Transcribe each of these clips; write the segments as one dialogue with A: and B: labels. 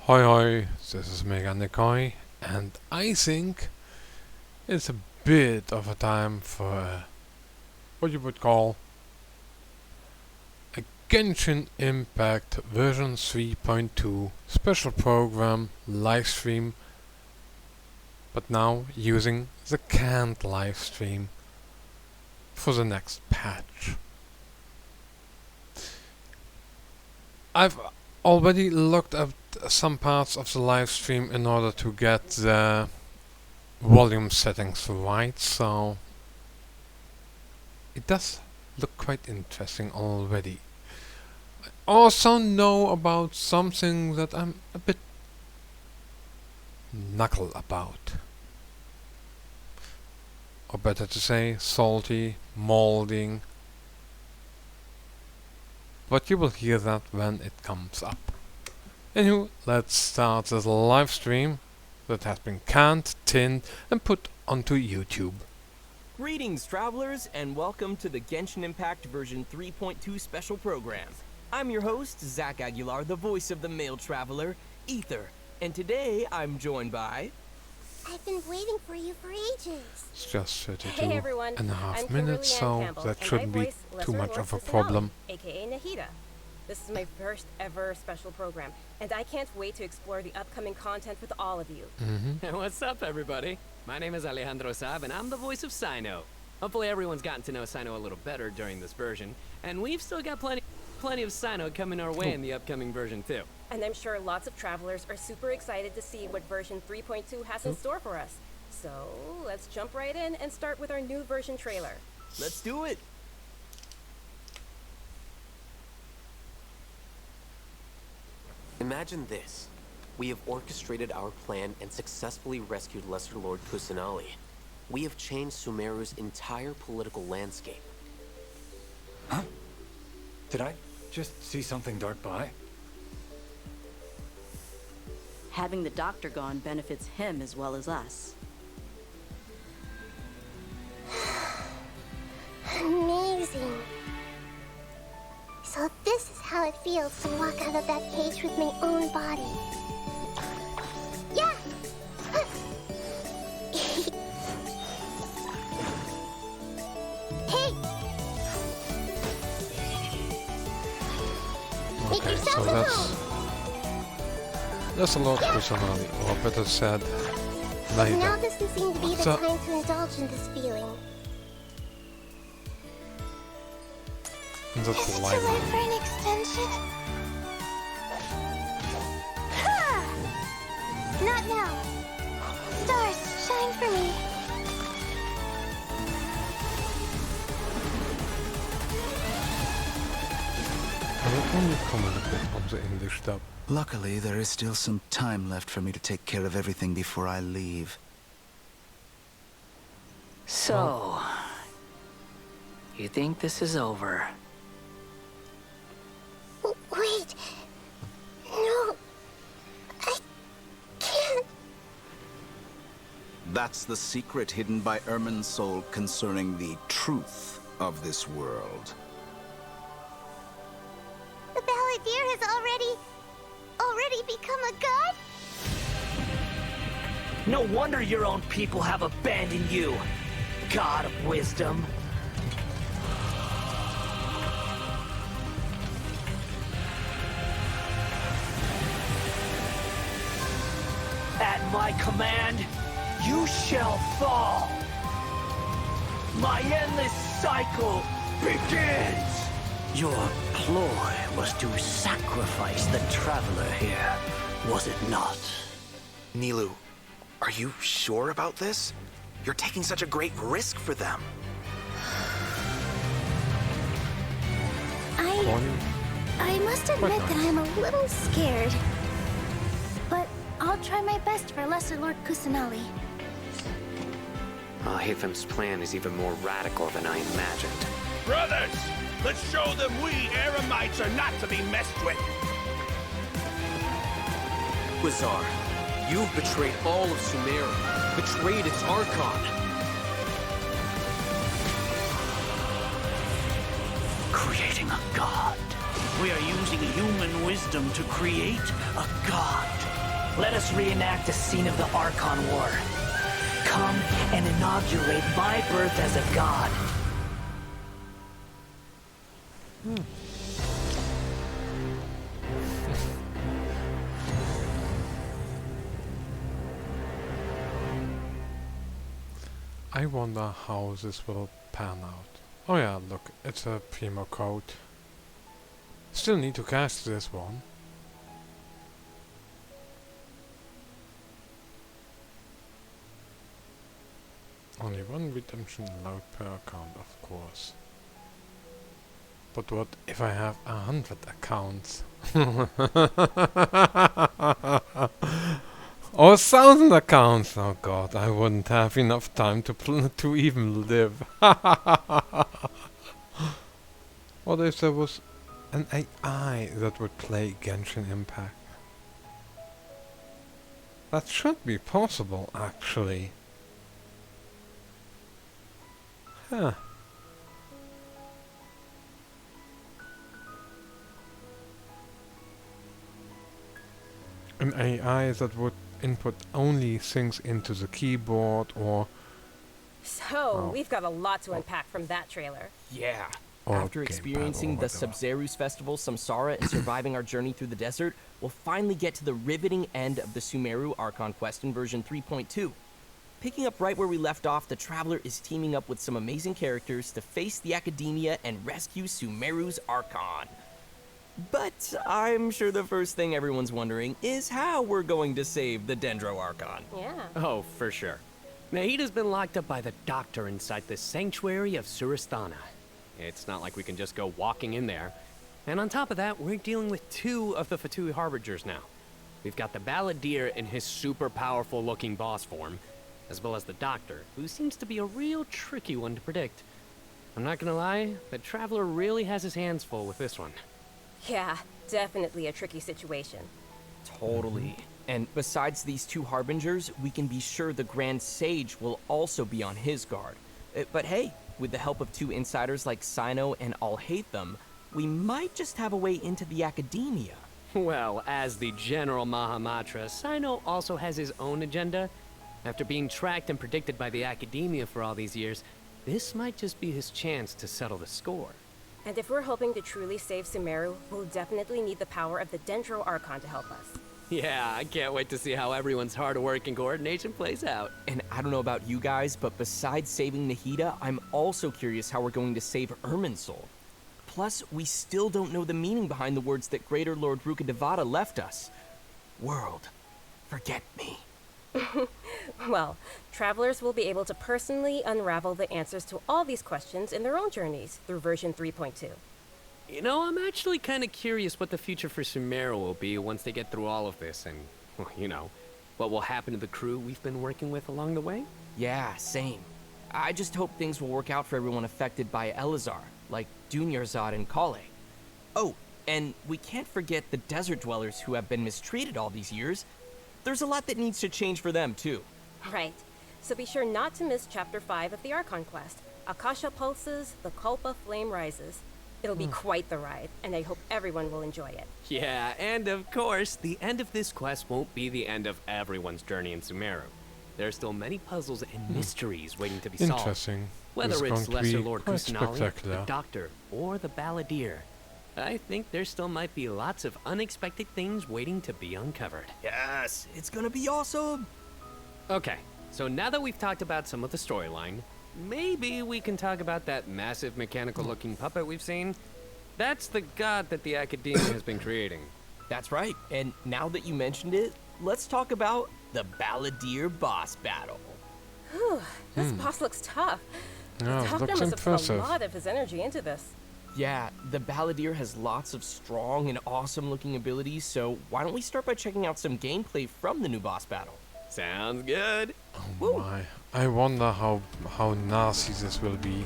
A: Hi hi, this is Meganikoi, and I think it's a bit of a time for what you would call a Genshin Impact version 3.2 special program livestream, but now using the canned livestream for the next patch. I've already looked at some parts of the live stream in order to get the volume settings right, so it does look quite interesting already. I also know about something that I'm a bit knuckle about. Or better to say, salty, molding. But you will hear that when it comes up. Anywho, let's start this live stream that has been canned, tinned, and put onto YouTube.
B: Greetings, travelers, and welcome to the Genshin Impact version 3.2 special program. I'm your host, Zach Aguilar, the voice of the male traveler, Ether, and today I'm joined by...
C: I've been waiting for you for ages.
A: It's just 32
D: Hey everyone,
A: and a half
D: I'm
A: minutes, so
D: Campbell,
A: that
D: and
A: shouldn't
D: I
A: be
D: voice
A: too
D: Lesser
A: much
D: Lord
A: of a
D: Kusanagi,
A: problem.
D: aka Nahida. This is my first ever special program, and I can't wait to explore the upcoming content with all of you.
E: What's up, everybody? My name is Alejandro Saab, and I'm the voice of Sino. Hopefully everyone's gotten to know Sino a little better during this version, and we've still got plenty of Sino coming our way in the upcoming version too.
D: And I'm sure lots of travelers are super excited to see what version 3.2 has in store for us. So let's jump right in and start with our new version trailer.
B: Let's do it!
F: Imagine this. We have orchestrated our plan and successfully rescued Lesser Lord Kusanali. We have changed Sumeru's entire political landscape.
G: Huh? Did I just see something dart by?
H: Having the doctor gone benefits him as well as us.
C: Amazing. So this is how it feels to walk out of that cage with my own body. Yeah! Hey! Make
A: Okay,
C: yourself
A: so
C: at
A: that's...
C: home.
A: That's a lot for somebody, or better said,
C: Now
A: later.
C: doesn't seem to be the
A: So-
C: time to indulge in this feeling.
A: And that's
C: Is it
A: why
C: too late for an extension? Ha! Not now. Stars, shine for me.
A: I will only comment a bit on the English dub.
I: Luckily, there is still some time left for me to take care of everything before I leave.
E: So, you think this is over?
C: Wait. No. I can't.
I: That's the secret hidden by Ermin's soul concerning the truth of this world.
C: The Balladeer has already become a god?
J: No wonder your own people have abandoned you, God of Wisdom. At my command, you shall fall. My endless cycle begins. Your ploy was to sacrifice the traveler here, was it not?
K: Nilu, are you sure about this? You're taking such a great risk for them.
C: I must admit that I'm a little scared. But I'll try my best for Lesser Lord Kusanali.
E: Hathem's plan is even more radical than I imagined.
J: Brothers, let's show them we Eremites are not to be messed with.
F: Quasar, you've betrayed all of Sumeru, betrayed its Archon.
J: Creating a god. We are using human wisdom to create a god. Let us reenact a scene of the Archon War. Come and inaugurate my birth as a god.
A: I wonder how this will pan out. Oh yeah, look, it's a primo code. Still need to cast this one. Only one redemption allowed per account, of course. But what if I have 100 accounts? Or 1,000 accounts! Oh god, I wouldn't have enough time to even live. What if there was an AI that would play Genshin Impact? That should be possible, actually. Huh. An AI that would input only things into the keyboard, or...
D: So, we've got a lot to unpack from that trailer.
B: Yeah.
A: Or
B: After experiencing the Sub-Zerus Festival, Samsara, and surviving our journey through the desert, we'll finally get to the riveting end of the Sumeru Archon quest in version 3.2. Picking up right where we left off, the Traveler is teaming up with some amazing characters to face the Academia and rescue Sumeru's Archon. But I'm sure the first thing everyone's wondering is how we're going to save the Dendro Archon.
D: Yeah.
E: Oh, for sure. Nahida's been locked up by the doctor inside the sanctuary of Suristana. It's not like we can just go walking in there. And on top of that, we're dealing with 2 of the Fatui Harbingers now. We've got the Balladeer in his super powerful looking boss form, as well as the Doctor, who seems to be a real tricky one to predict. I'm not gonna lie, the Traveler really has his hands full with this one.
D: Yeah, definitely a tricky situation.
B: Totally. And besides these 2 Harbingers, we can be sure the Grand Sage will also be on his guard. But hey, with the help of 2 insiders like Sino and I'll Hate Them, we might just have a way into the Academia.
E: Well, as the General Mahamatra, Sino also has his own agenda. After being tracked and predicted by the Academia for all these years, this might just be his chance to settle the score.
D: And if we're hoping to truly save Sumeru, we'll definitely need the power of the Dendro Archon to help us.
E: Yeah, I can't wait to see how everyone's hard work and coordination plays out.
B: And I don't know about you guys, but besides saving Nahida, I'm also curious how we're going to save Irminsul. Plus, we still don't know the meaning behind the words that Greater Lord Rukkhadevata left us. World, forget me.
D: Well, travelers will be able to personally unravel the answers to all these questions in their own journeys through version 3.2.
E: You know, I'm actually kind of curious what the future for Sumeru will be once they get through all of this and, well, you know, what will happen to the crew we've been working with along the way?
B: Yeah, same. I just hope things will work out for everyone affected by Elazar, like Dunyarzad and Kale. Oh, and we can't forget the desert dwellers who have been mistreated all these years. There's a lot that needs to change for them, too.
D: Right. So be sure not to miss Chapter 5 of the Archon quest. Akasha pulses, the Kulpa flame rises. It'll be quite the ride, and I hope everyone will enjoy it.
E: Yeah, and of course, the end of this quest won't be the end of everyone's journey in Sumeru. There are still many puzzles and mysteries waiting to be solved.
A: Interesting.
E: Whether it's Lesser Lord
A: quite
E: Kusanali,
A: spectacular.
E: the Doctor, or the Balladeer. I think there still might be lots of unexpected things waiting to be uncovered.
B: Yes, it's gonna be awesome.
E: Okay, so now that we've talked about some of the storyline, maybe we can talk about that massive mechanical-looking puppet we've seen. That's the god that the Academia has been creating.
B: That's right, and now that you mentioned it, let's talk about the Balladeer boss battle.
D: Whew, this boss looks tough.
A: Yeah,
D: The Doctor
A: looks
D: must have put a
A: impressive.
D: lot of his energy into this.
B: Yeah, the Balladeer has lots of strong and awesome looking abilities, so why don't we start by checking out some gameplay from the new boss battle?
E: Sounds good.
A: Oh my. I wonder how nasty this will be.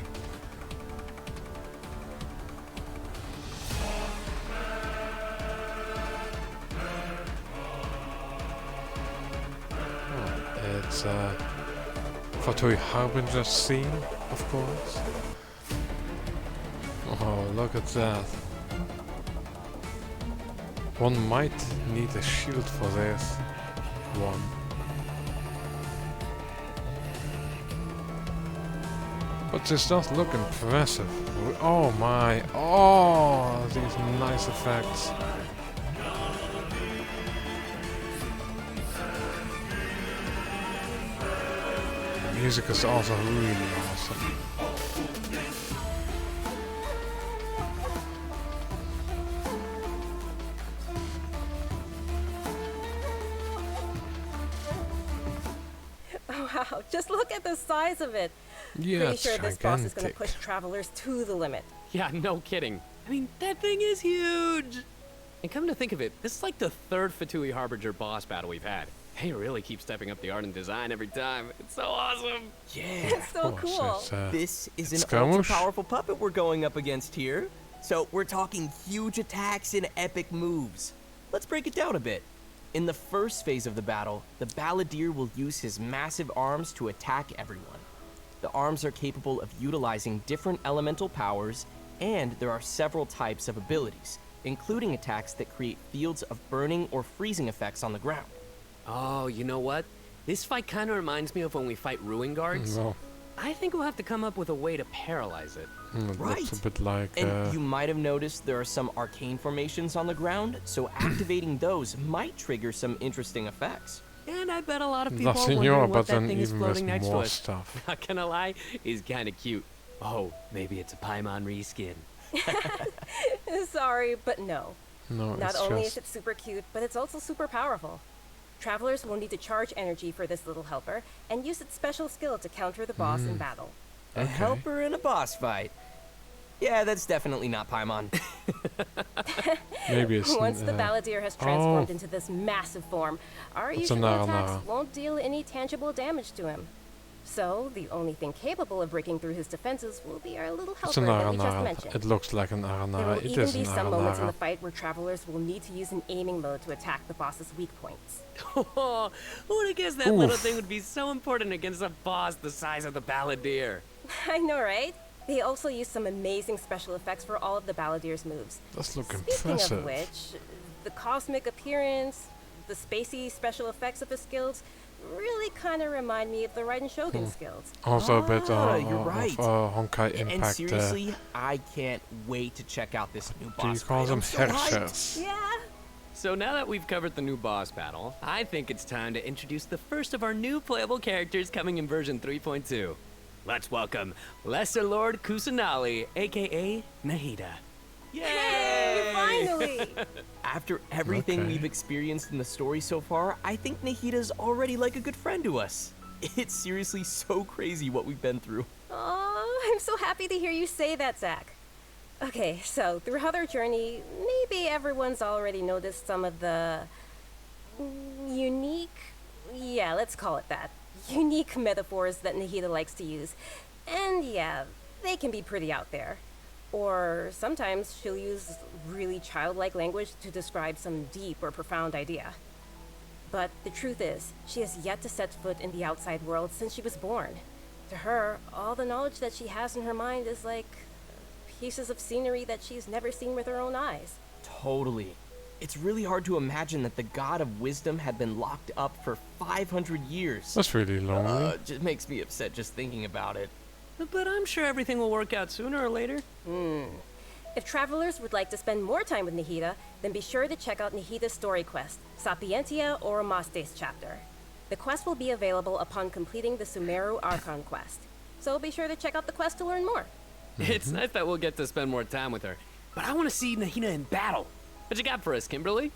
A: Oh, it's a Fatui Harbinger scene, of course. Oh, look at that. One might need a shield for this one. But this does look impressive. Oh my, oh, these nice effects. The music is also really awesome.
D: Wow, just look at the size of it.
A: Yeah,
D: Pretty
A: it's
D: sure this boss is going to
A: gigantic.
D: push travelers to the limit.
E: Yeah, no kidding. I mean, that thing is huge. And come to think of it, this is like the third Fatui Harbinger boss battle we've had. They really keep stepping up the art and design every time. It's so awesome.
B: Yeah.
D: It's so cool.
B: This is
A: it's
B: an ultra
A: skirmish.
B: powerful puppet we're going up against here. So we're talking huge attacks and epic moves. Let's break it down a bit. In the first phase of the battle, the Balladeer will use his massive arms to attack everyone. The arms are capable of utilizing different elemental powers, and there are several types of abilities, including attacks that create fields of burning or freezing effects on the ground.
E: Oh, you know what? This fight kind of reminds me of when we fight Ruin Guards.
A: No.
E: I think we'll have to come up with a way to paralyze it.
A: It looks a bit like
B: And you might have noticed there are some arcane formations on the ground, so activating those might trigger some interesting effects.
E: And I bet a lot of people are
A: Nothing
E: wondering
A: more,
E: what
A: but
E: that
A: then
E: thing is
A: even
E: floating
A: with
E: next to
A: more
E: us.
A: stuff.
E: Not gonna lie, he's kind of cute. Oh, maybe it's a Paimon reskin.
D: Sorry, but no.
A: No,
D: Not
A: it's
D: only
A: just
D: is it super cute, but it's also super powerful. Travelers will need to charge energy for this little helper and use its special skill to counter the boss in battle.
B: A helper in a boss fight. Yeah, that's definitely not Paimon.
A: maybe it's
D: Once the Balladeer has transformed into this massive form, our usual attacks won't deal any tangible damage to him. So, the only thing capable of breaking through his defenses will be our little
A: It's
D: helper
A: an
D: that we just
A: Aranara.
D: It
A: It looks like an Aranara.
D: will
A: It
D: even
A: is an
D: be some moments in the
A: Aranara.
D: fight where travelers will need to use an aiming mode to attack the boss's weak points.
E: Oh, who would have guessed that little thing would be so important against a boss the size of the Balladeer?
D: I know, right? They also use some amazing special effects for all of the Balladeer's moves.
A: Does look
D: Speaking
A: impressive.
D: of which, the cosmic appearance, the spacey special effects of his skills really kind of remind me of the Raiden Shogun skills.
A: Also a bit
B: you're right.
A: of Honkai Impact.
B: And seriously, I can't wait to check out this new boss
A: do you call
B: fight.
A: them
B: I'm so hyped.
A: Herschers?
D: Yeah.
E: So now that we've covered the new boss battle, I think it's time to introduce the first of our new playable characters coming in version 3.2. Let's welcome Lesser Lord Kusanali, aka Nahida.
D: Yay! Finally!
B: After everything
A: Okay.
B: we've experienced in the story so far, I think Nahida's already like a good friend to us. It's seriously so crazy what we've been through.
D: Oh, I'm so happy to hear you say that, Zach. Okay, so throughout our journey, maybe everyone's already noticed some of the unique, yeah, let's call it that, unique metaphors that Nahida likes to use. And yeah, they can be pretty out there. Or sometimes she'll use really childlike language to describe some deep or profound idea. But the truth is, she has yet to set foot in the outside world since she was born. To her, all the knowledge that she has in her mind is like pieces of scenery that she's never seen with her own eyes.
B: Totally. It's really hard to imagine that the god of wisdom had been locked up for 500 years.
A: That's really lonely.
B: Just makes me upset just thinking about it.
E: But I'm sure everything will work out sooner or later.
D: If travelers would like to spend more time with Nahida, then be sure to check out Nahida's story quest, Sapientia Oromastes chapter. The quest will be available upon completing the Sumeru Archon quest. So be sure to check out the quest to learn more.
E: It's nice that we'll get to spend more time with her. But I want to see Nahida in battle. What you got for us, Kimberly?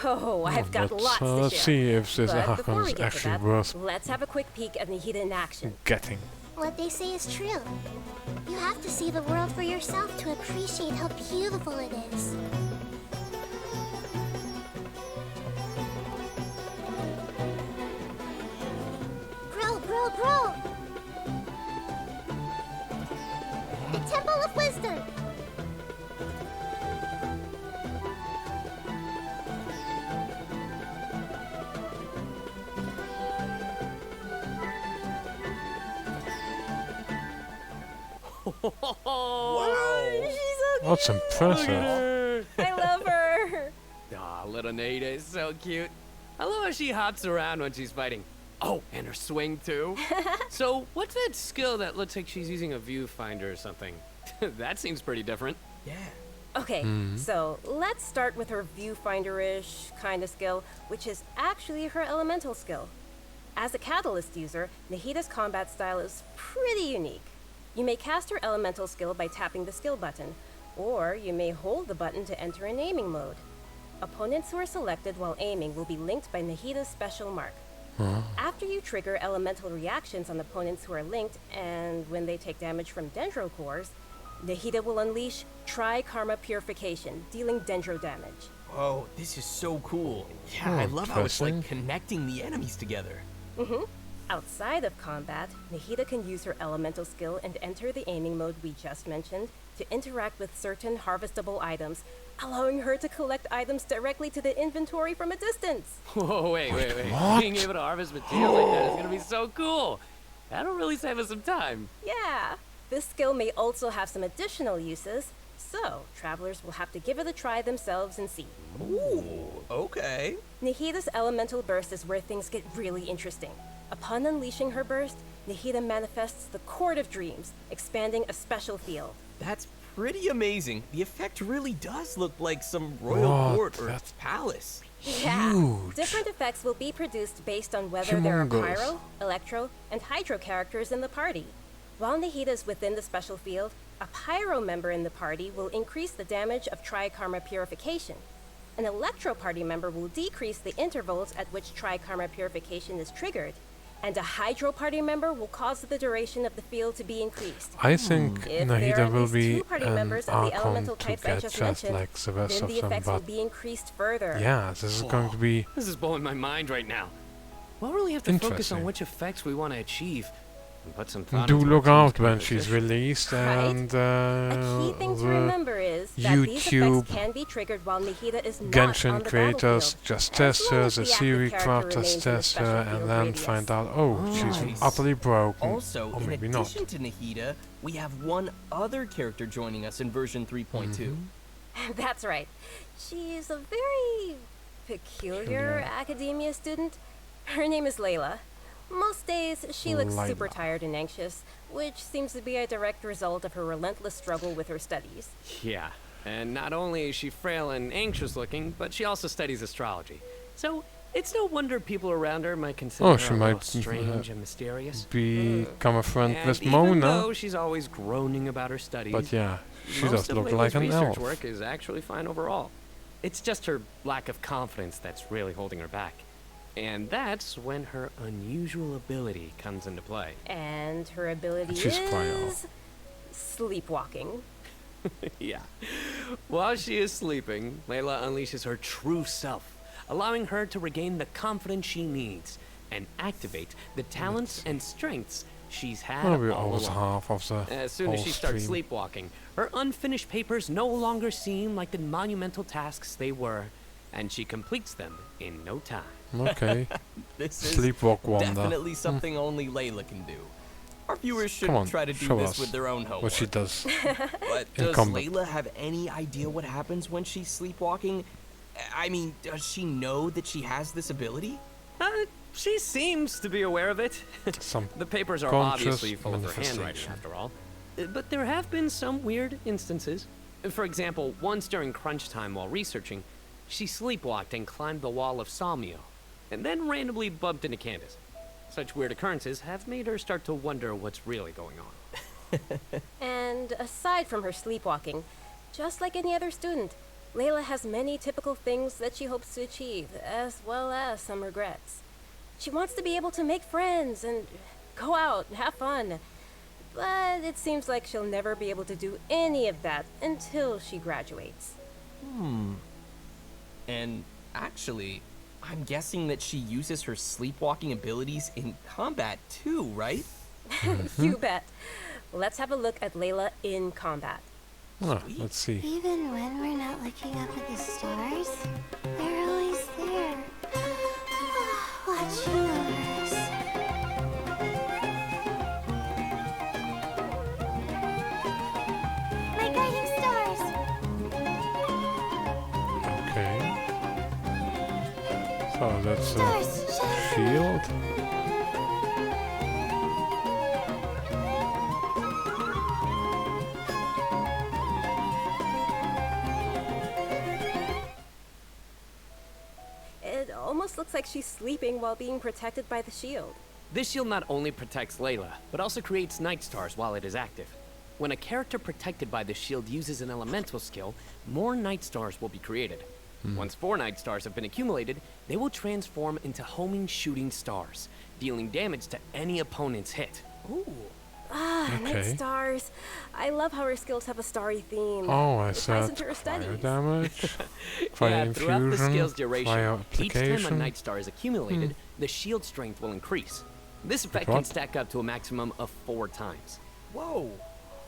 D: Oh, I've got lots to share.
A: Let's see if this
D: But
A: Archon
D: before we
A: is
D: get to
A: actually
D: that,
A: worth
D: let's have a quick peek at Nahida in action.
A: getting.
C: What they say is true. You have to see the world for yourself to appreciate how beautiful it is. Bro! The Temple of Wisdom!
D: Wow! She's so
A: That's
D: cute.
A: impressive.
D: I love her.
E: Aw, little Nahida is so cute. I love how she hops around when she's fighting. Oh, and her swing too. So, what's that skill that looks like she's using a viewfinder or something? That seems pretty different.
B: Yeah.
D: Okay, so let's start with her viewfinder-ish kind of skill, which is actually her elemental skill. As a catalyst user, Nahida's combat style is pretty unique. You may cast her elemental skill by tapping the skill button, or you may hold the button to enter an aiming mode. Opponents who are selected while aiming will be linked by Nahida's special mark. After you trigger elemental reactions on opponents who are linked, and when they take damage from dendro cores, Nahida will unleash Tri-Karma Purification, dealing dendro damage.
B: Oh, this is so cool. Yeah, I love how it's like
A: interesting.
B: connecting the enemies together.
D: Outside of combat, Nahida can use her elemental skill and enter the aiming mode we just mentioned to interact with certain harvestable items, allowing her to collect items directly to the inventory from a distance.
E: Whoa, wait.
A: What?
E: Being able to harvest materials like that is gonna be so cool. That'll really save us some time.
D: Yeah, this skill may also have some additional uses, so travelers will have to give it a try themselves and see.
B: Ooh, okay.
D: Nahida's elemental burst is where things get really interesting. Upon unleashing her burst, Nahida manifests the Court of Dreams, expanding a special field.
B: That's pretty amazing. The effect really does look like some royal
A: What?
B: court or
A: That's
B: palace.
D: Yeah.
A: Huge.
D: Different effects will be produced based on whether there are
A: Humongous.
D: pyro, electro, and hydro characters in the party. While Nahida is within the special field, a pyro member in the party will increase the damage of Tri-Karma Purification. An electro party member will decrease the intervals at which Tri-Karma Purification is triggered, and a hydro party member will cause the duration of the field to be increased.
A: I think
D: If there are
A: Nahida
D: at
A: will
D: least
A: be
D: two party
A: an
D: members of the elemental
A: Archon to
D: types I
A: get
D: just
A: just
D: mentioned,
A: like the rest
D: then
A: of
D: the
A: them,
D: effects will
A: but
D: be increased further.
A: yeah, this is going to be
E: This is blowing my mind right now. We'll really have to focus
A: Interesting.
E: on which effects we want to achieve and put some thought
A: do
E: into
A: look
E: our team's
A: out when she's
E: composition.
A: released
D: Right.
A: and
D: A key thing to
A: the
D: remember is that these
A: YouTube
D: effects can be triggered while Nahida is not
A: Genshin
D: on the
A: creators
D: battlefield,
A: just
D: as
A: test
D: long
A: her,
D: as
A: the
D: the active
A: series
D: character
A: crafters
D: remains in the
A: test
D: special
A: her,
D: field
A: and then
D: radius.
A: find out, oh, she's
B: Nice.
A: utterly broken,
B: Also,
A: or
B: in
A: maybe not.
B: addition to Nahida, we have one other character joining us in version 3.2.
D: That's right. She's a very peculiar academia student. Her name is Layla. Most days, she looks super
A: Layla.
D: tired and anxious, which seems to be a direct result of her relentless struggle with her studies.
E: Yeah, and not only is she frail and anxious looking, but she also studies astrology. So it's no wonder people around her might consider
A: Oh,
E: her
A: she
E: a
A: might,
E: little strange and mysterious.
A: Become a friend
E: And
A: with
E: even
A: Mona,
E: though she's always groaning about her studies,
A: but yeah, she
E: most
A: does
E: of
A: look
E: Layla's
A: like an
E: research
A: elf.
E: work is actually fine overall. It's just her lack of confidence that's really holding her back. And that's when her unusual ability comes into play.
D: And her ability
A: She's frail.
D: is sleepwalking.
E: Yeah. While she is sleeping, Layla unleashes her true self, allowing her to regain the confidence she needs and activate the talents and strengths she's had
A: Well, we're
E: all
A: almost
E: along.
A: half of the
E: As soon
A: whole
E: as she starts
A: stream.
E: sleepwalking, her unfinished papers no longer seem like the monumental tasks they were, and she completes them in no time.
A: Okay,
B: This is
A: sleepwalk wonder.
B: definitely something only Layla can do. Our viewers should
A: Come on,
B: try to do
A: show
B: this
A: us
B: with their own homework.
A: what she does.
B: But
A: in
B: does
A: combat.
B: Layla have any idea what happens when she's sleepwalking? I mean, does she know that she has this ability?
E: She seems to be aware of it.
A: Some
E: The papers are
A: conscious
E: obviously full of her handwriting,
A: manifestation.
E: after all. But there have been some weird instances. For example, once during crunch time while researching, she sleepwalked and climbed the wall of Salmio, and then randomly bumped into Candace. Such weird occurrences have made her start to wonder what's really going on.
D: And aside from her sleepwalking, just like any other student, Layla has many typical things that she hopes to achieve, as well as some regrets. She wants to be able to make friends and go out and have fun, but it seems like she'll never be able to do any of that until she graduates.
B: And actually, I'm guessing that she uses her sleepwalking abilities in combat too, right?
D: You bet. Let's have a look at Layla in combat.
A: Ah, let's see.
C: Even when we're not looking up at the stars, they're always there. Watching over us. My guiding stars!
A: Okay. So that's
C: Stars,
A: a
C: shine
A: shield.
D: It almost looks like she's sleeping while being protected by the shield.
E: This shield not only protects Layla, but also creates night stars while it is active. When a character protected by the shield uses an elemental skill, more night stars will be created. Once 4 night stars have been accumulated, they will transform into homing shooting stars, dealing damage to any opponent's hit.
D: Ooh. Ah,
A: Okay.
D: night stars. I love how her skills have a starry theme.
A: Oh, I
D: It ties
A: said
D: into her
A: fire
D: studies.
A: damage, fire
E: Yeah, throughout the
A: infusion,
E: skill's duration,
A: fire
E: each time a
A: application.
E: night star is accumulated, the shield strength will increase. This effect
A: what?
E: can stack up to a maximum of 4 times.
B: Whoa!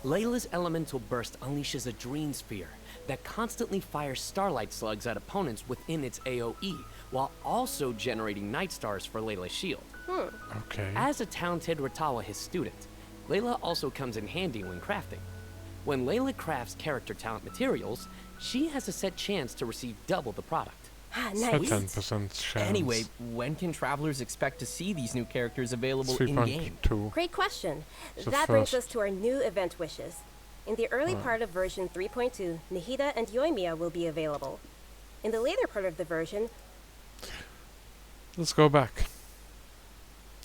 E: Layla's elemental burst unleashes a dream sphere that constantly fires starlight slugs at opponents within its AoE, while also generating night stars for Layla's shield.
A: Okay.
E: As a talented Ratawa his student, Layla also comes in handy when crafting. When Layla crafts character talent materials, she has a set chance to receive double the product.
D: Ah,
A: A
D: nice.
A: 10% chance.
B: Anyway, when can travelers expect to see these new characters available in-game?
A: 3.2.
D: Great question.
A: So
D: That brings
A: first-
D: us to our new event wishes. In the early part of version 3.2, Nihida and Yoimiya will be available. In the later part of the version,
A: Let's go back.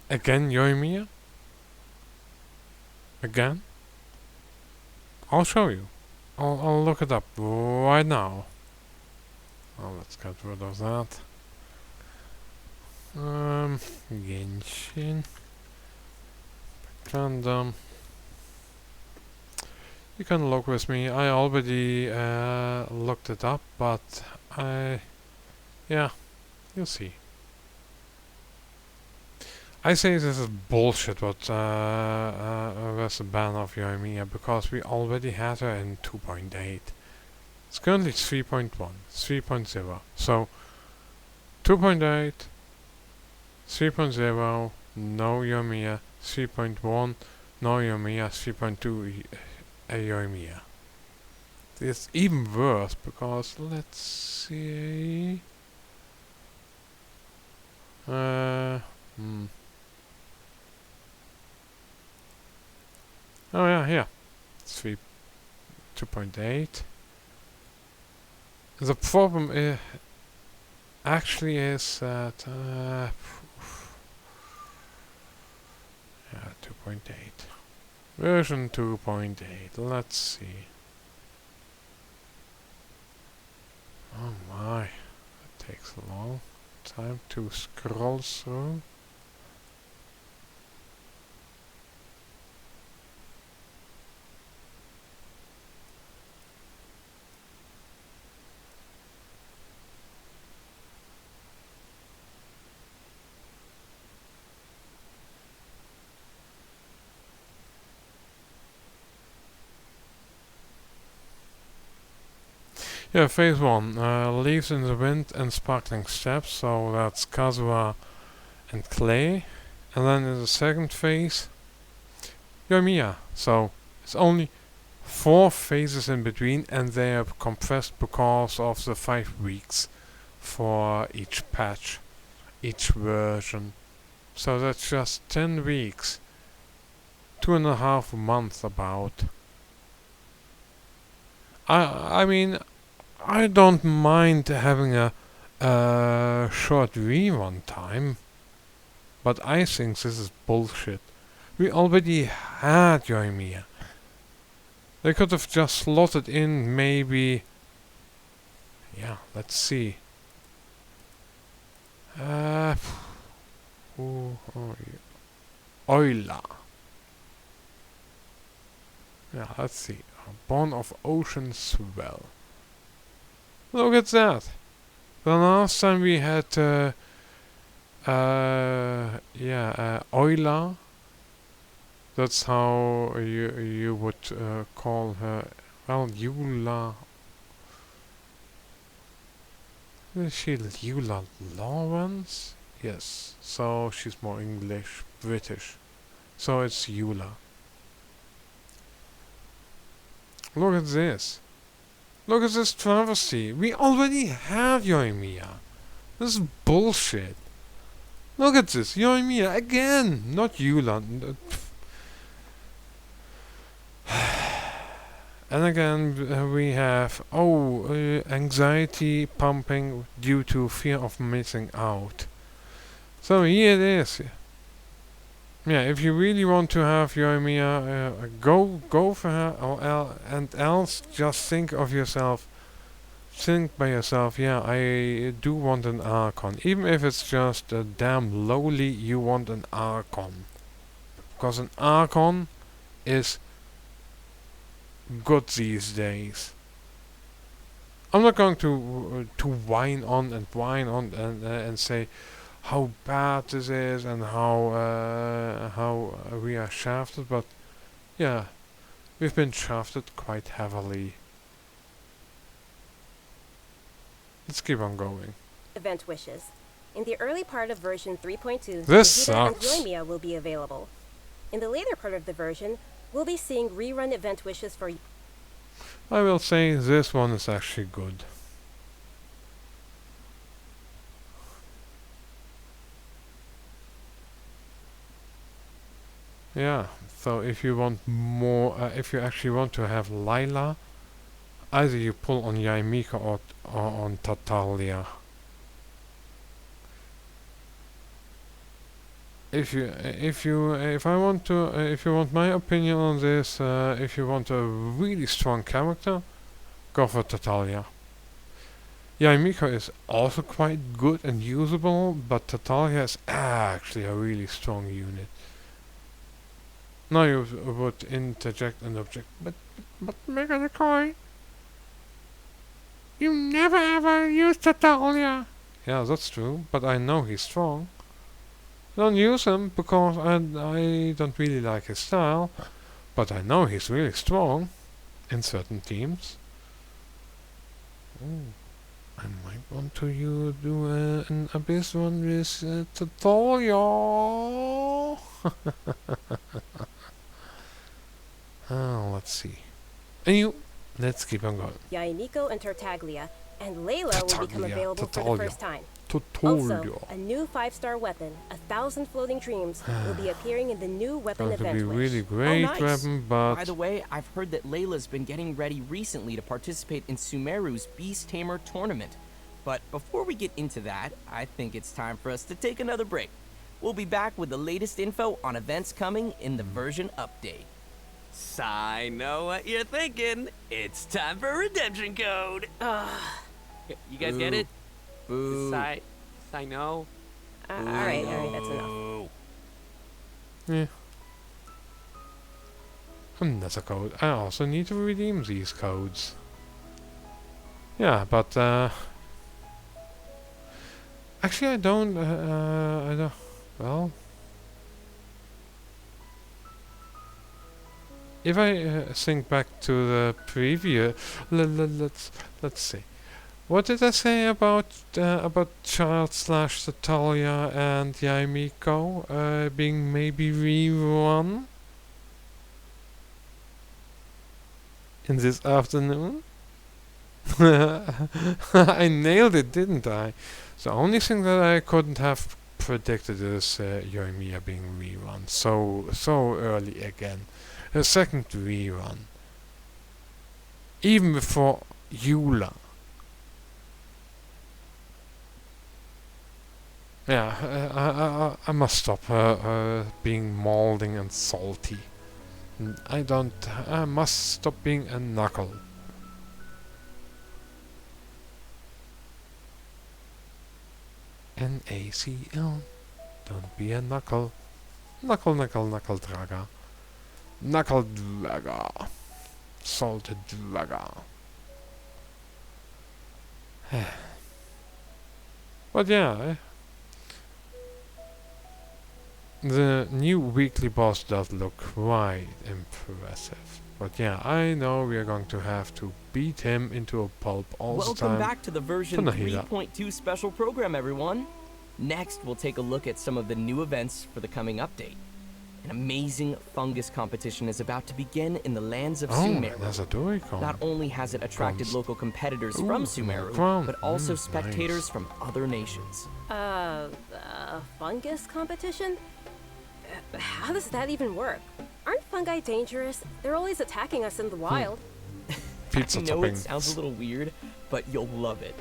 A: Again, Yoimiya? Again? I'll show you. I'll look it up right now. Oh, let's get rid of that. Genshin. Random. You can look with me. I already looked it up, but yeah, you'll see. I say this is bullshit what was the ban of Yoimiya, because we already had her in 2.8. It's currently 3.1, 3.0. So 2.8, 3.0, no Yoimiya, 3.1, no Yoimiya, 3.2 Yoimiya. It's even worse because let's see. Oh yeah, here. 2.8. The problem actually is that yeah, 2.8. Version 2.8. Let's see. Oh my, that takes a long time to scroll through. Yeah, phase 1. Leaves in the wind and sparkling steps, so that's Kazuha and Clay. And then in the second phase, Yoimiya. So it's only 4 phases in between, and they are compressed because of the 5 weeks for each patch, each version. So that's just 10 weeks. 2.5 months about. I mean, I don't mind having a short rerun time, but I think this is bullshit. We already had Yoimiya. They could have just slotted in maybe. Yeah, let's see. Euler. Yeah, let's see. Born of Ocean Swell. Look at that. The last time we had Euler. That's how you would call her. Well, Eula. Is she Eula Lawrence? Yes. So she's more English, British. So it's Eula. Look at this. Look at this travesty. We already have Yoimiya. This is bullshit. Look at this, Yoimiya again, not you, London. And again, we have anxiety pumping due to fear of missing out. So here it is. Yeah, if you really want to have Yoimiya, go for her, and else just think of yourself. Think by yourself, yeah, I do want an Archon. Even if it's just a damn lowly, you want an Archon. Because an Archon is good these days. I'm not going to whine on and say how bad this is and how we are shafted, but yeah, we've been shafted quite heavily. Let's keep on going.
D: Event wishes. In the early part of version 3.2,
A: This
D: Nahida and
A: sucks.
D: Yoimiya will be available. In the later part of the version, we'll be seeing rerun event wishes for
A: I will say this one is actually good. Yeah, so if you want more, if you actually want to have Lila, either you pull on Yaimika or on Tatalia. If you want my opinion on this, if you want a really strong character, go for Tatalia. Yaimika is also quite good and usable, but Tatalia is actually a really strong unit. Now you would interject and object, but Meganikoi, you never ever used Tatalia. Yeah, that's true, but I know he's strong. Don't use him because I don't really like his style, but I know he's really strong in certain teams. Ooh, I might want to do an Abyss one with Tatalia. Let's see. Let's keep on going.
D: Yainiko and Tartaglia, and Layla will become available for the first time.
A: Also,
D: Also, a new 5-star weapon, 1,000 Floating Dreams, will be appearing in the new weapon
A: Going to
D: event
A: be
D: wish.
A: really great
B: nice.
A: weapon, but
B: By the way, I've heard that Layla's been getting ready recently to participate in Sumeru's Beast Tamer tournament. But before we get into that, I think it's time for us to take another break. We'll be back with the latest info on events coming in the version update.
E: So I know what you're thinking. It's time for a redemption code. You guys get it?
B: Boo.
E: I know.
D: Alright, that's enough.
A: yeah. Another code. I also need to redeem these codes. Yeah, but actually I don't. Well, if I think back to the previous, let's see. What did I say about Child / Tatalia and Yaimiko being maybe rerun in this afternoon? I nailed it, didn't I? The only thing that I couldn't have predicted is Yoimiya being rerun so early again. A second rerun. Even before Eula. Yeah, I must stop being molding and salty. I must stop being a knuckle. N-A-C-L. Don't be a knuckle. Knuckle dragger. Knuckle dragger. Salted dragger. But yeah, the new weekly boss does look quite impressive. But yeah, I know we are going to have to beat him into a pulp all the time.
B: Welcome back to the version
A: Nahida.
B: 3.2 special program, everyone. Next, we'll take a look at some of the new events for the coming update. An amazing fungus competition is about to begin in the lands of
A: Oh,
B: Sumeru.
A: there's a Doricon.
B: Not only has it attracted local competitors from Sumeru, but also spectators from other nations.
D: Fungus competition? How does that even work? Aren't fungi dangerous? They're always attacking us in the wild.
A: Pizza
B: I know it
A: toppings.
B: sounds a little weird, but you'll love it.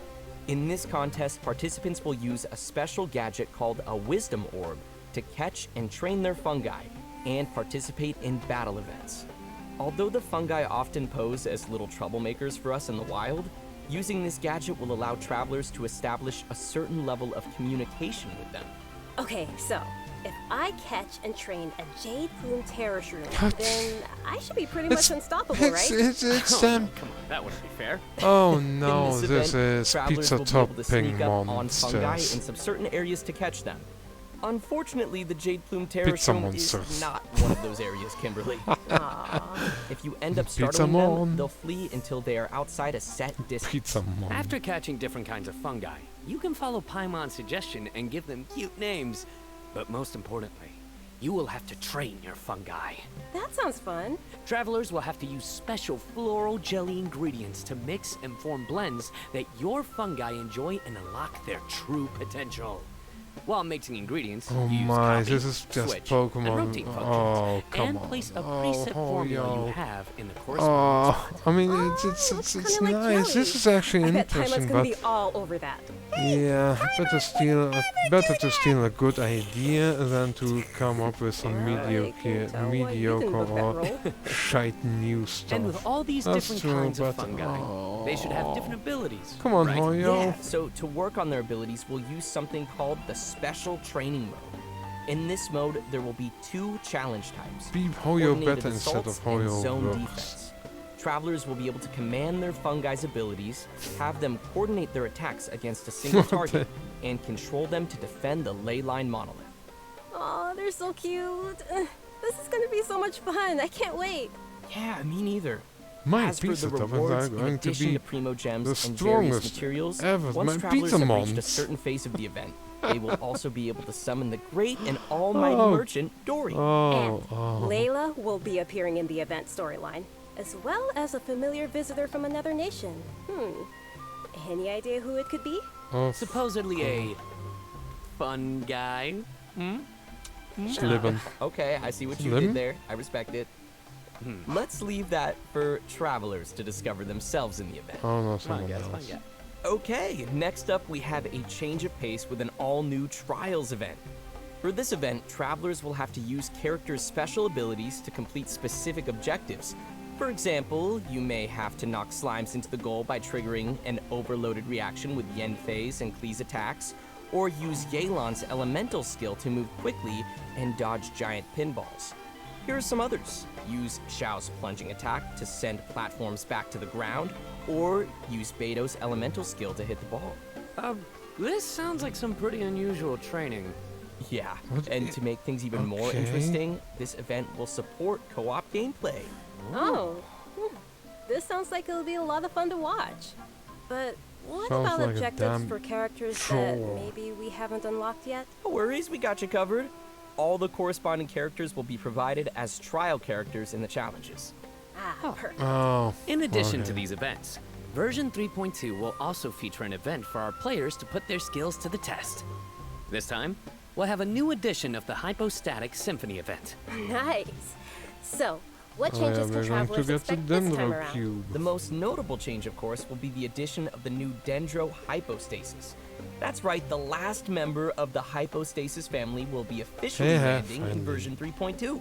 B: In this contest, participants will use a special gadget called a Wisdom Orb to catch and train their fungi and participate in battle events. Although the fungi often pose as little troublemakers for us in the wild, using this gadget will allow travelers to establish a certain level of communication with them.
D: Okay, so if I catch and train a jade plume terror shroom, then I should be pretty much unstoppable, right?
A: It's
E: Come on, that wouldn't be fair.
A: Oh
B: In
A: no,
B: this
A: this
B: event,
A: is
B: travelers
A: pizza
B: will be able to
A: topping
B: sneak up on fungi in
A: monsters.
B: some certain areas to catch them. Unfortunately, the Jade Plume Terror
A: Pizza
B: Shroom
A: monsters.
B: is not one of those areas, Kimberly. If you end up
A: Pizza
B: startling
A: mon.
B: them, they'll flee until they are outside a set distance.
A: Pizza mon.
E: After catching different kinds of fungi, you can follow Paimon's suggestion and give them cute names. But most importantly, you will have to train your fungi.
D: That sounds fun.
E: Travelers will have to use special floral jelly ingredients to mix and form blends that your fungi enjoy and unlock their true potential. While mixing ingredients,
A: Oh
E: use
A: my,
E: copy,
A: this is just
E: switch,
A: Pokemon.
E: and rotate functions,
A: Oh, come
E: and
A: on.
E: place a
A: Oh,
E: preset formula
A: yo.
E: you have in the corresponding
A: Oh, I mean, it's
D: kinda like
A: nice.
D: jelly.
A: This is actually
D: I bet Timeless
A: interesting,
D: gonna
A: but
D: be all over that.
A: yeah, better to steal a good idea than to come up with some mediocre or shite new stuff.
E: And with all these
A: That's
E: different
A: true,
E: kinds of
A: but-
E: fungi, they should have different abilities.
A: Come on,
E: right?
A: Hoyo.
B: Yeah, so to work on their abilities, we'll use something called the Special Training Mode. In this mode, there will be 2 challenge types.
A: Be Hoyo
B: coordinated
A: better instead of
B: assaults and
A: Hoyo
B: zone
A: worse.
B: defense. Travelers will be able to command their fungi's abilities, have them coordinate their attacks against a single target, and control them to defend the ley line monolith.
D: Oh, they're so cute. This is gonna be so much fun. I can't wait.
B: Yeah, me neither.
A: My
B: As for
A: pizza
B: the
A: toppings
B: rewards,
A: are
B: in
A: going to
B: addition
A: be
B: to Primo Gems
A: the
B: and various
A: strongest
B: materials,
A: ever.
B: once
A: My
B: travelers
A: pizza
B: have reached a
A: mons.
B: certain phase of the event, they will also be able to summon the great and almighty merchant, Dory.
A: Oh,
D: And Layla will be appearing in the event storyline, as well as a familiar visitor from another nation. Any idea who it could be?
E: Supposedly a fun guy.
A: Slibbin.
B: Okay, I see what you
A: Slim?
B: did there. I respect it. Let's leave that for travelers to discover themselves in the event.
A: Oh no,
E: Fun
A: someone
E: guy,
A: else.
E: fun guy.
B: Okay, next up we have a change of pace with an all-new Trials event. For this event, travelers will have to use characters' special abilities to complete specific objectives. For example, you may have to knock slimes into the goal by triggering an overloaded reaction with Yenfei's and Klee's attacks, or use Yelan's elemental skill to move quickly and dodge giant pinballs. Here are some others. Use Xiao's plunging attack to send platforms back to the ground, or use Beto's elemental skill to hit the ball.
E: This sounds like some pretty unusual training.
B: Yeah, and to make things even more
A: Okay.
B: interesting, this event will support co-op gameplay.
D: Oh, this sounds like it'll be a lot of fun to watch. But what
A: Sounds
D: about
A: like a
D: objectives
A: damn
D: for characters that
A: troll.
D: maybe we haven't unlocked yet?
B: No worries, we got you covered. All the corresponding characters will be provided as trial characters in the challenges.
D: Perfect.
A: Oh.
E: In addition to
A: okay.
E: these events, version 3.2 will also feature an event for our players to put their skills to the test. This time, we'll have a new edition of the Hypostatic Symphony event.
D: Nice. So, what
A: Oh,
D: changes
A: yeah,
D: can
A: we're going to
D: travelers
A: get the
D: expect this time
A: Dendro
D: around?
A: Cube.
B: The most notable change, of course, will be the addition of the new Dendro Hypostasis. That's right, the last member of the Hypostasis family will be officially
A: Hey,
B: landing
A: finally.
B: in version 3.2.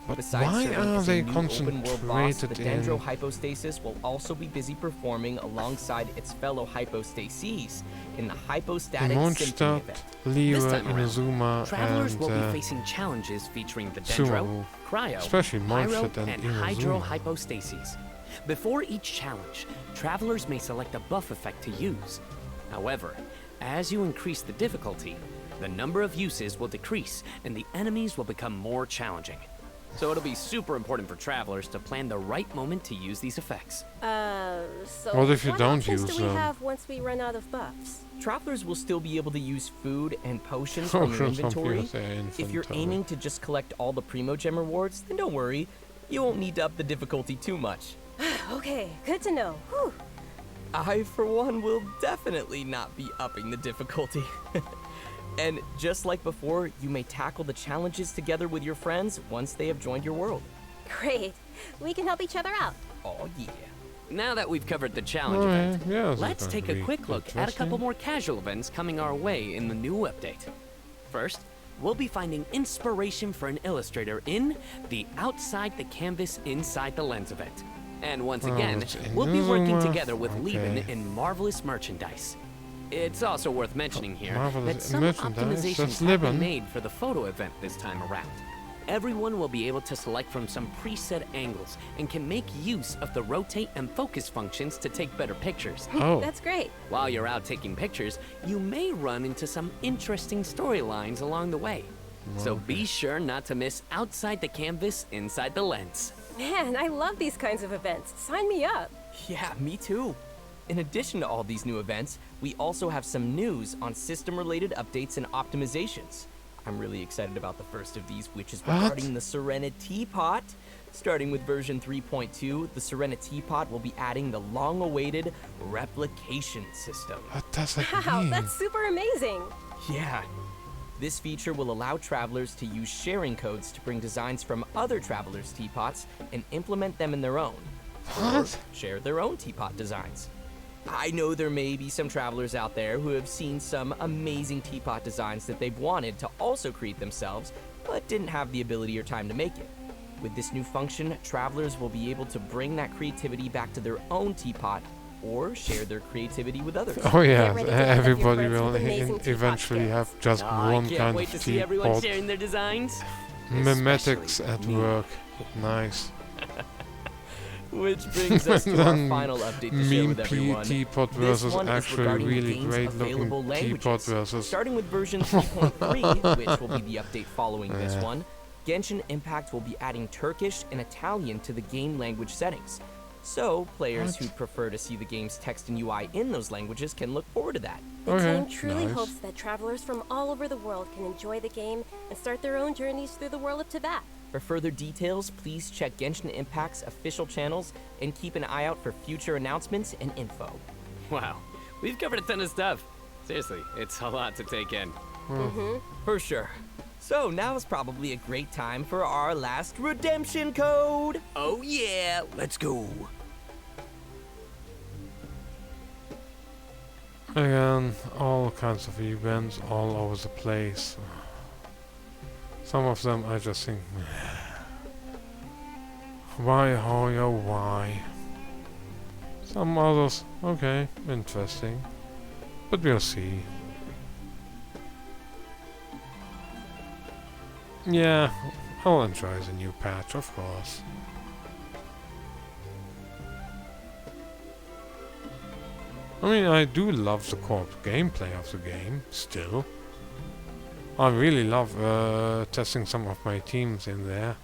A: But
B: Besides
A: why
B: serving
A: are
B: as a
A: they
B: new open world boss, the
A: concentrated
B: Dendro
A: in-
B: Hypostasis will also be busy performing alongside its fellow Hypostases in the Hypostatic Symphony
A: Mondstadt,
B: event.
E: This
A: Lira,
E: time around,
A: Inazuma,
E: travelers
A: and
E: will be facing challenges featuring the
A: Sumo.
E: Dendro, Cryo,
A: Especially
E: Pyro,
A: Mondstadt and
E: and Hydro
A: Inazuma.
E: Hypostases. Before each challenge, travelers may select a buff effect to use. However, as you increase the difficulty, the number of uses will decrease and the enemies will become more challenging. So it'll be super important for travelers to plan the right moment to use these effects.
D: So
A: What if you don't
D: options
A: use
D: do we
A: them?
D: have once we run out of buffs?
B: Travelers will still be able to use food and potions from your
A: Potions from
B: inventory.
A: their
B: If you're
A: inventory.
B: aiming to just collect all the Primo Gem rewards, then don't worry. You won't need to up the difficulty too much.
D: Okay, good to know. Whew.
B: I, for one, will definitely not be upping the difficulty. And just like before, you may tackle the challenges together with your friends once they have joined your world.
D: Great. We can help each other out.
B: Oh yeah.
E: Now that we've covered the challenge
A: Alright,
E: event,
A: yeah, this is
E: let's
A: going
E: take
A: to
E: a
A: be
E: quick look at a couple
A: interesting.
E: more casual events coming our way in the new update. First, we'll be finding inspiration for an illustrator in the Outside the Canvas Inside the Lens event. And once again,
A: it's in
E: we'll be
A: this
E: working
A: one.
E: together with Leben
A: Okay.
E: in Marvelous Merchandise. It's also worth mentioning here that
A: Marvelous
E: some
A: Merchandise?
E: optimizations
A: That's
E: have
A: Leben.
E: been made for the photo event this time around. Everyone will be able to select from some preset angles and can make use of the rotate and focus functions to take better pictures.
A: Oh.
D: That's great.
E: While you're out taking pictures, you may run into some interesting storylines along the way. So be sure not to miss Outside the Canvas Inside the Lens.
D: Man, I love these kinds of events. Sign me up.
B: Yeah, me too. In addition to all these new events, we also have some news on system-related updates and optimizations. I'm really excited about the first of these, which is regarding the Serenity Pot. Starting with version 3.2, the Serenity Pot will be adding the long-awaited replication system.
A: What does that
D: Wow,
A: mean?
D: that's super amazing.
B: Yeah. This feature will allow travelers to use sharing codes to bring designs from other travelers' teapots and implement them in their own. Or
A: What?
B: share their own teapot designs. I know there may be some travelers out there who have seen some amazing teapot designs that they've wanted to also create themselves, but didn't have the ability or time to make it. With this new function, travelers will be able to bring that creativity back to their own teapot or share their creativity with others.
A: Oh yeah,
D: Get ready to light up your
A: everybody
D: friends
A: will
D: with amazing teapot
A: eventually
D: skills.
A: have just
E: I
A: one
E: can't
A: kind
E: wait
A: of
E: to see everyone
A: teapot.
E: sharing their designs.
A: Memetics
F: Especially
A: at
F: me.
A: work. Nice.
B: Which brings us to our
A: Then
B: final update to share
A: Meme
B: with everyone.
A: teapot
B: This
A: versus
B: one is
A: actually
B: regarding the
A: really
B: game's
A: great
B: available
A: looking
B: languages.
A: teapot versus.
B: Starting with version 3.3, which will be the update following this
A: Yeah.
B: one, Genshin Impact will be adding Turkish and Italian to the game language settings. So, players
A: What?
B: who prefer to see the game's text and UI in those languages can look forward to that.
D: The
A: Okay,
D: team truly
A: nice.
D: hopes that travelers from all over the world can enjoy the game and start their own journeys through the world of Tibet.
B: For further details, please check Genshin Impact's official channels and keep an eye out for future announcements and info.
E: Wow, we've covered a ton of stuff. Seriously, it's a lot to take in.
B: For sure. So now is probably a great time for our last redemption code.
E: Oh yeah, let's go.
A: Again, all kinds of events all over the place. Some of them I just think, why, oh, yo, why? Some others, okay, interesting. But we'll see. Yeah, I'll enjoy the new patch, of course. I mean, I do love the core gameplay of the game, still. I really love testing some of my teams in there.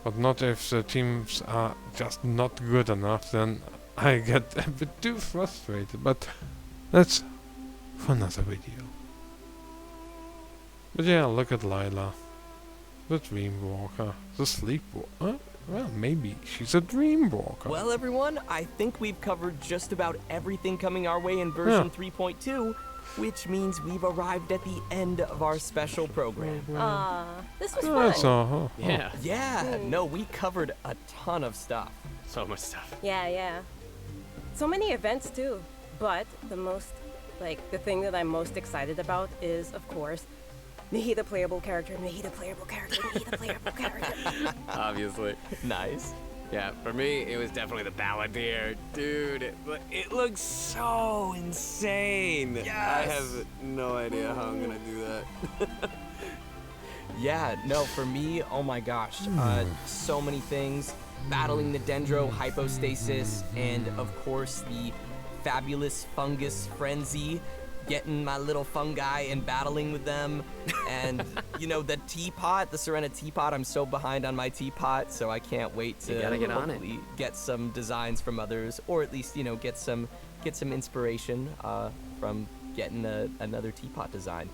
A: But not if the teams are just not good enough, then I get a bit too frustrated. But that's for another video. But yeah, look at Lila. The Dreamwalker. The Sleepwalker. Well, maybe she's a Dreamwalker.
B: Well, everyone, I think we've covered just about everything coming our way in version 3.2, which means we've arrived at the end of our special program.
D: This was
A: That's
D: fun.
A: all.
E: Yeah,
B: Yeah, no, we covered a ton of stuff.
E: so much stuff.
D: Yeah. So many events too. But the thing that I'm most excited about is, of course, Mihi the playable character, Mihi the playable character, Mihi the playable character.
E: Obviously.
B: Nice.
E: Yeah, for me, it was definitely the Balladeer. Dude, it looks so insane. I have no idea how I'm gonna do that.
B: Yeah, no, for me, oh my gosh, so many things. Battling the Dendro Hypostasis, and of course the fabulous Fungus Frenzy. getting my little fungi and battling with them. And, you know, the teapot, the Serena teapot, I'm so behind on my teapot, so I can't wait to
E: You gotta get on it.
B: hopefully get some designs from others, or at least, you know, get some inspiration from getting another teapot design.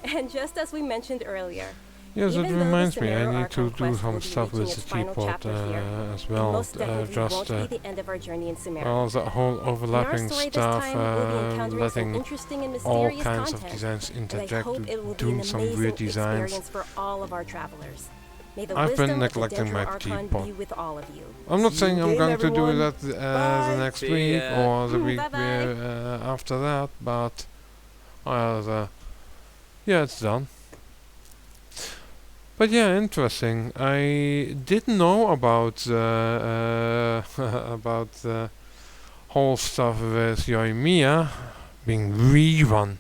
D: And just as we mentioned earlier,
A: Yes, it
D: even though the
A: reminds me, I
D: Samara
A: need to
D: Archon
A: do
D: quest
A: some
D: will be
A: stuff
D: reaching
A: with
D: its
A: the
D: final
A: teapot
D: chapter here,
A: as
D: it
A: well.
D: most definitely
A: Just
D: won't be the end of our journey in Samara.
A: well, the whole
D: In our
A: overlapping
D: story this
A: stuff,
D: time, we'll be encountering some
A: letting
D: interesting and
A: all
D: mysterious
A: kinds
D: content,
A: of designs
D: and I
A: interject,
D: hope it will be
A: doing
D: an
A: some
D: amazing
A: weird designs.
D: experience for all of our travelers. May the
A: I've been
D: wisdom of the
A: neglecting my
D: Dendro Archon
A: teapot.
D: be with all of you.
A: I'm not
B: See
A: saying
B: you
A: I'm
B: in
A: going to do
B: everyone.
A: that the
B: Bye.
A: next
E: See
A: week
E: ya.
A: or the week
D: Bye-bye.
A: after that, but yeah, it's done. But yeah, interesting. I didn't know about about the whole stuff with Yoimiya being rerun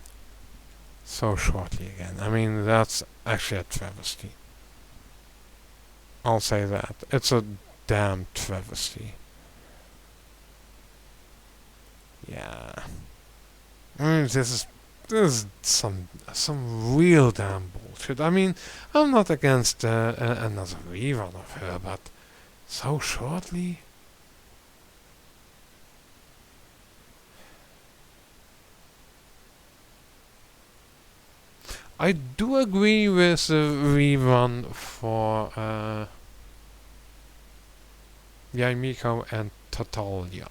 A: so shortly again. I mean, that's actually a travesty. I'll say that. It's a damn travesty. Yeah. I mean, this is some real damn bullshit. I mean, I'm not against another rerun of her, but so shortly? I do agree with the rerun for Yaimiko and Tatalia,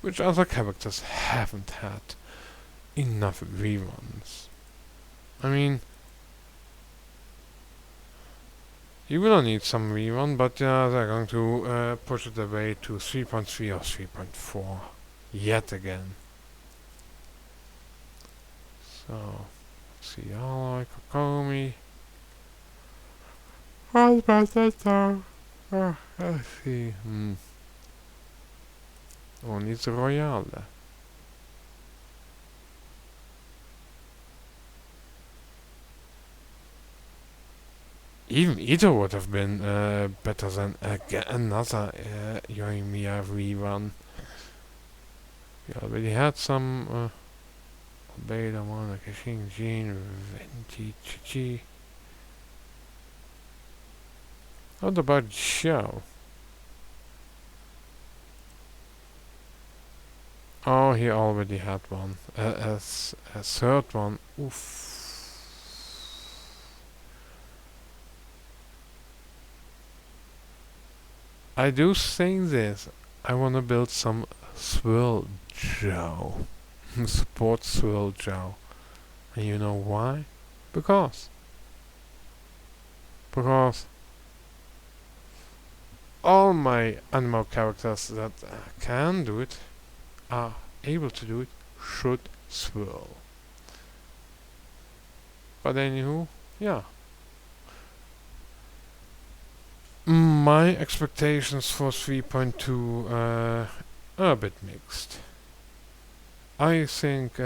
A: which other characters haven't had enough reruns. I mean, you will need some rerun, but they're going to push it away to 3.3 or 3.4 yet again. So, let's see, Alloy, Kokomi. What about that now? Let's see. Oh, needs a Royale. Even Ito would have been better than another Yoimiya rerun. We already had some Beta, Monica, Xing, Jin, Venti, Chichi. What about Xiao? Oh, he already had one. A third one. Oof. I do think this. I wanna build some Swirl Joe. Support Swirl Joe. And you know why? Because all my animal characters that can do it, are able to do it, should swirl. But anywho, yeah. My expectations for 3.2 are a bit mixed. I think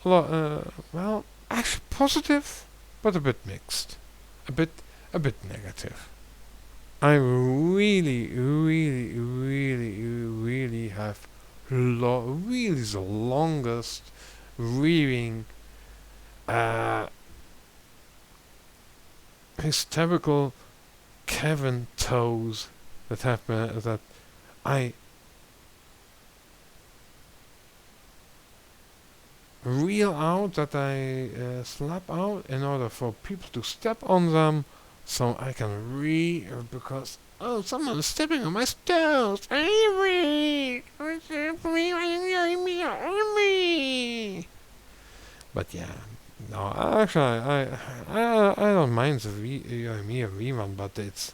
A: well, actually positive, but a bit mixed. A bit negative. I really have really the longest reading hysterical Kevin toes that have that I reel out, that I slap out in order for people to step on them, so I can because someone is stepping on my toes. But yeah, no, actually, I don't mind the rerun, but it's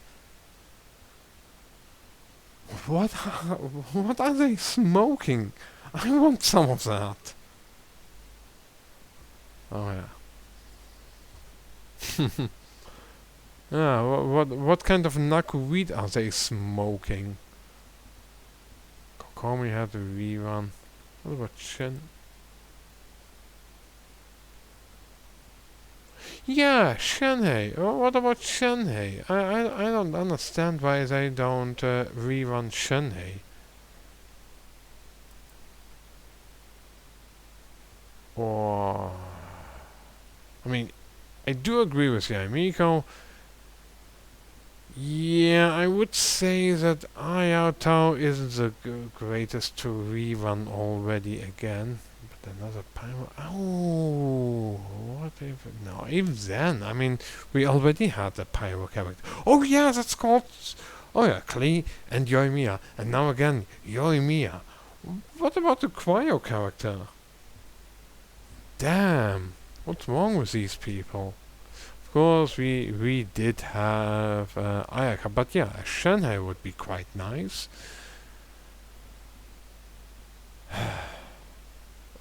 A: what are they smoking? I want some of that. Oh yeah. Yeah, what kind of knuckle weed are they smoking? Kokomi had a rerun. What about Shen? Yeah, Shenhei. What about Shenhei? I don't understand why they don't rerun Shenhei. for... I mean, I do agree with you, Miko. Yeah, I would say that Ayato isn't the greatest to rerun already again. But another pyro... Oh, what if... No, even then, I mean, we already had a pyro character. Oh yeah, that's called... Oh yeah, Klee and Yoimiya. And now again, Yoimiya. What about the cryo character? Damn, what's wrong with these people? Of course, we did have Ayaka, but yeah, Shanhei would be quite nice.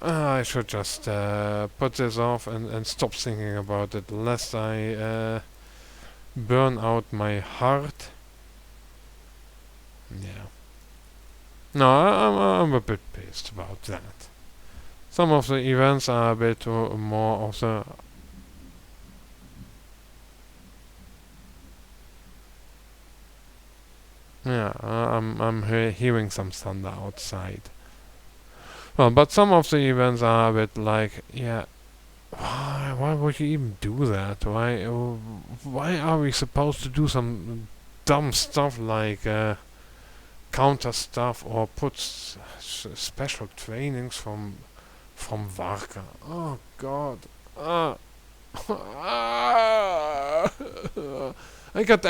A: I should just put this off and stop thinking about it, lest I burn out my heart. Yeah. No, I'm a bit pissed about that. Some of the events are a bit more of the... Yeah, I'm hearing some thunder outside. Well, but some of the events are a bit like, yeah, why would you even do that? Why are we supposed to do some dumb stuff like counter stuff or put special trainings from Varka? Oh God. I got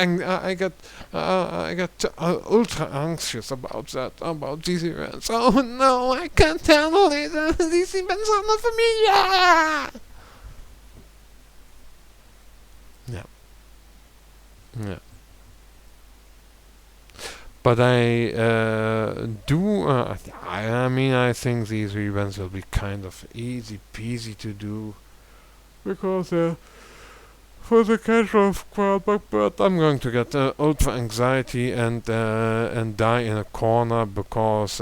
A: ultra anxious about that, about these events. Oh no, I can't handle it. These events are not for me. Yeah. Yeah. Yeah. But I I mean, I think these events will be kind of easy peasy to do because for the casual crowd, but I'm going to get ultra anxiety and die in a corner because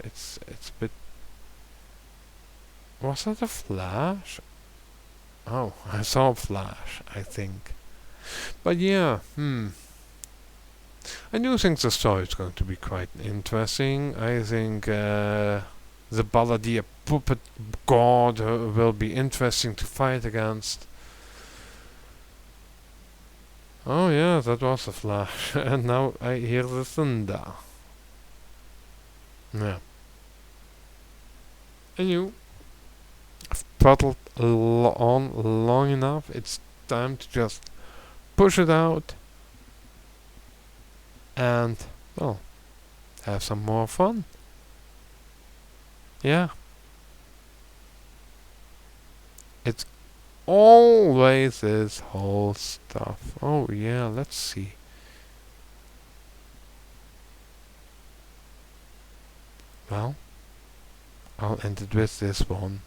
A: it's a bit. Was that a flash? Oh, I saw a flash, I think. But yeah, I do think the story is going to be quite interesting. I think the Balladeer puppet god will be interesting to fight against. Oh yeah, that was a flash. And now I hear the thunder. Yeah. And I've paddled on long enough. It's time to just push it out. And, well, have some more fun. Yeah. It's always this whole stuff. Oh yeah, let's see. Well, I'll end it with this one.